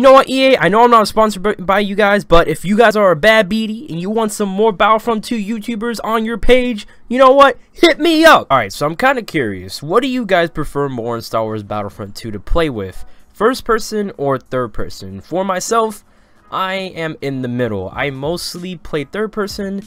You know what, EA? I know I'm not sponsored by you guys, but if you guys are a bad beady and you want some more Battlefront 2 YouTubers on your page, you know what? Hit me up! Alright, so I'm kind of curious. What do you guys prefer more in Star Wars Battlefront 2 to play with? First person or third person? For myself, I am in the middle. I mostly play third person,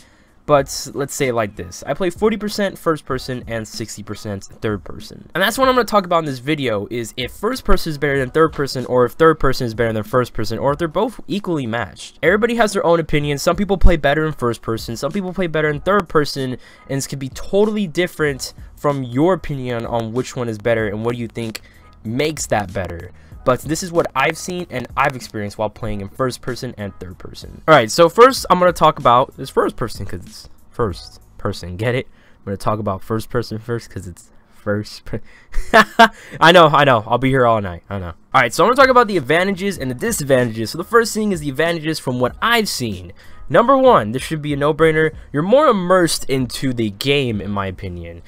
but let's say it like this. I play 40% first person and 60% third person. And that's what I'm going to talk about in this video, is if first person is better than third person, or if third person is better than first person, or if they're both equally matched. Everybody has their own opinion. Some people play better in first person, some people play better in third person, and this can be totally different from your opinion on which one is better and what do you think makes that better. But this is what I've seen and I've experienced while playing in first person and third person. Alright, so first I'm going to talk about this first person because it's first person. Get it? I'm going to talk about first person first because it's first I know. I'll be here all night. I know. Alright, so I'm going to talk about the advantages and the disadvantages. So the first thing is the advantages from what I've seen. Number one, this should be a no-brainer. You're more immersed into the game, in my opinion.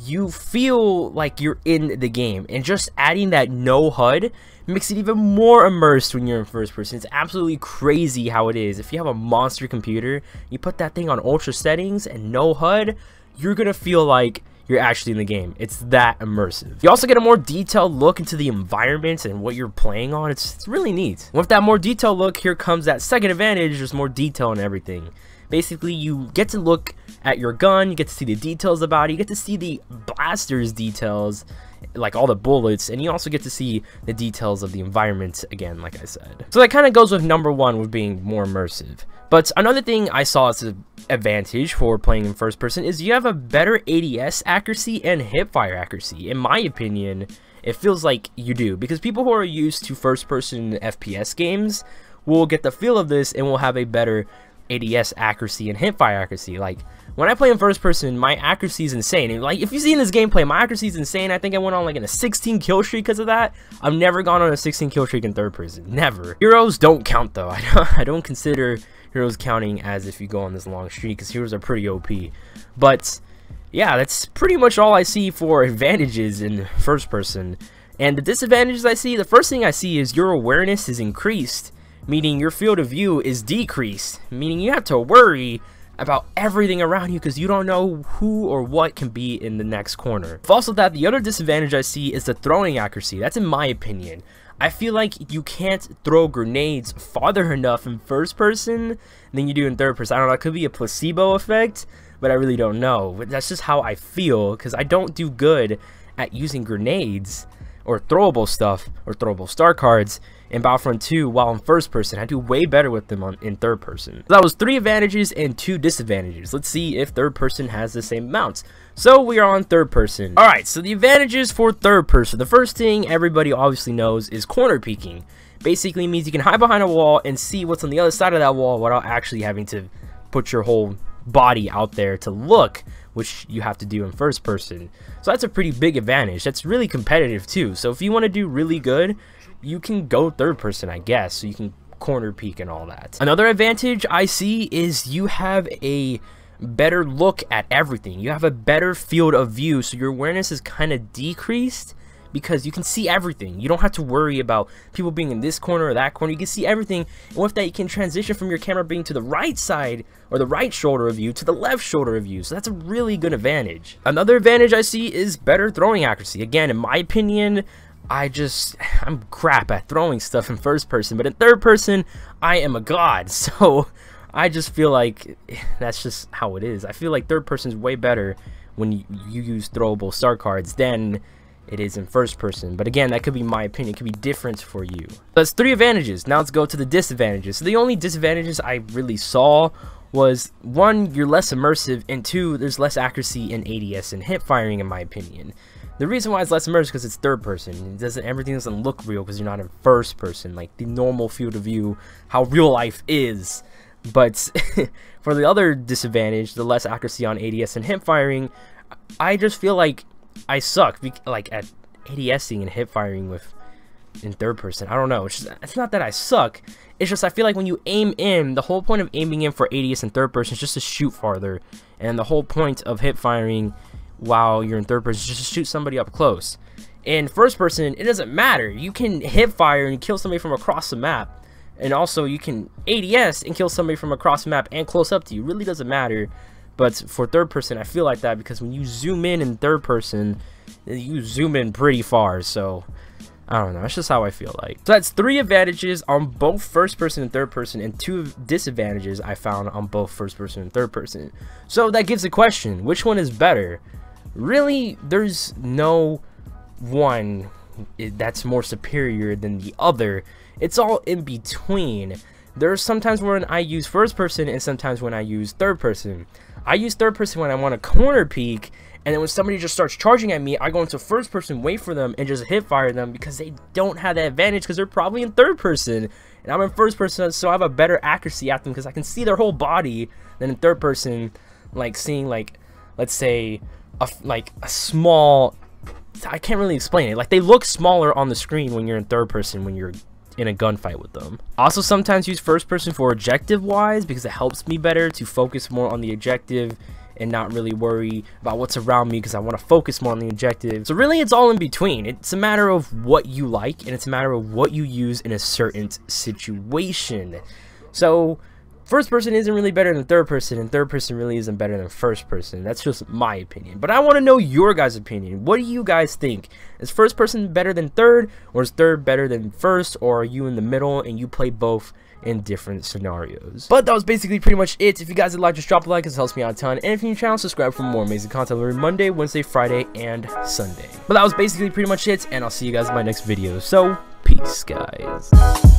You feel like you're in the game, and just adding that no HUD makes it even more immersed when you're in first person. It's absolutely crazy how it is. If you have a monster computer, you put that thing on ultra settings and no HUD, you're gonna feel like you're actually in the game. It's that immersive. You also get a more detailed look into the environment and what you're playing on. It's really neat. With that more detailed look, here comes that second advantage. There's more detail in everything. Basically, you get to look at your gun, you get to see the details about it, you get to see the blaster's details, like all the bullets, and you also get to see the details of the environment again, like I said. So that kind of goes with number one, with being more immersive. But another thing I saw as an advantage for playing in first person is you have a better ADS accuracy and hipfire accuracy. In my opinion, it feels like you do, because people who are used to first person FPS games will get the feel of this and will have a better ADS accuracy and hipfire accuracy. Like when I play in first person, my accuracy is insane. And like if you see in this gameplay, my accuracy is insane. I think I went on like in a 16 kill streak because of that. I've never gone on a 16 kill streak in third person, never. Heroes don't count though. I don't consider heroes counting as if you go on this long streak, because heroes are pretty OP. But yeah, that's pretty much all I see for advantages in first person. And the disadvantages I see, the first thing I see is your awareness is increased, meaning your field of view is decreased, meaning you have to worry about everything around you because you don't know who or what can be in the next corner. Also, that the other disadvantage I see is the throwing accuracy. That's in my opinion. I feel like you can't throw grenades farther enough in first person than you do in third person. I don't know, it could be a placebo effect, but I really don't know. But that's just how I feel, because I don't do good at using grenades or throwable stuff or throwable star cards in Battlefront 2 while in first person. I do way better with them in third person. So that was 3 advantages and 2 disadvantages. Let's see if third person has the same amounts. So we are on third person. Alright, so the advantages for third person. The first thing everybody obviously knows is corner peeking. Basically means you can hide behind a wall and see what's on the other side of that wall without actually having to put your whole body out there to look, which you have to do in first person. So that's a pretty big advantage. That's really competitive too. So if you want to do really good, you can go third person, I guess, so you can corner peek and all that. Another advantage I see is you have a better look at everything. You have a better field of view, so your awareness is kind of decreased because you can see everything. You don't have to worry about people being in this corner or that corner. You can see everything, and with that you can transition from your camera being to the right side or the right shoulder of you to the left shoulder of you. So that's a really good advantage. Another advantage I see is better throwing accuracy. Again, in my opinion, I'm crap at throwing stuff in first person, but in third person, I am a god. So I just feel like that's just how it is. I feel like third person is way better when you use throwable star cards than it is in first person. But again, that could be my opinion. It could be different for you. That's 3 advantages. Now let's go to the disadvantages. So the only disadvantages I really saw was 1, you're less immersive, and 2, there's less accuracy in ADS and hip firing, in my opinion. The reason why it's less immersive is because it's third person. Everything doesn't look real because you're not in first person, like the normal field of view, how real life is. But for the other disadvantage, the less accuracy on ADS and hip firing, I just feel like I suck like at ADSing and hip firing in third person. I don't know. It's not that I suck. It's just I feel like when you aim in, the whole point of aiming in for ADS in third person is just to shoot farther, and the whole point of hip firing while you're in third person is just to shoot somebody up close. In first person, it doesn't matter. You can hip fire and kill somebody from across the map, and also you can ADS and kill somebody from across the map and close up to you. It really doesn't matter. But for third person, I feel like that because when you zoom in third person, you zoom in pretty far. So I don't know, that's just how I feel like. So that's 3 advantages on both first person and third person, and 2 disadvantages I found on both first person and third person. So that gives a question, which one is better? Really, there's no one that's more superior than the other. It's all in between. There's sometimes when I use first person and sometimes when I use third person. I use third person when I want a corner peek, and then when somebody just starts charging at me, I go into first person, wait for them, and just hip fire them because they don't have that advantage because they're probably in third person. And I'm in first person, so I have a better accuracy at them because I can see their whole body than in third person, like seeing, like, let's say, a small, I can't really explain it. Like, they look smaller on the screen when you're in third person when you're in a gunfight with them. I also sometimes use first person for objective wise because it helps me better to focus more on the objective and not really worry about what's around me because I want to focus more on the objective. So really, it's all in between. It's a matter of what you like, and it's a matter of what you use in a certain situation. So first person isn't really better than third person, and third person really isn't better than first person. That's just my opinion. But I want to know your guys' opinion. What do you guys think? Is first person better than third, or is third better than first, or are you in the middle and you play both in different scenarios? But that was basically pretty much it. If you guys would like, just drop a like, it helps me out a ton. And if you're new to the channel, subscribe for more amazing content every Monday, Wednesday, Friday, and Sunday. But that was basically pretty much it, and I'll see you guys in my next video. So peace, guys.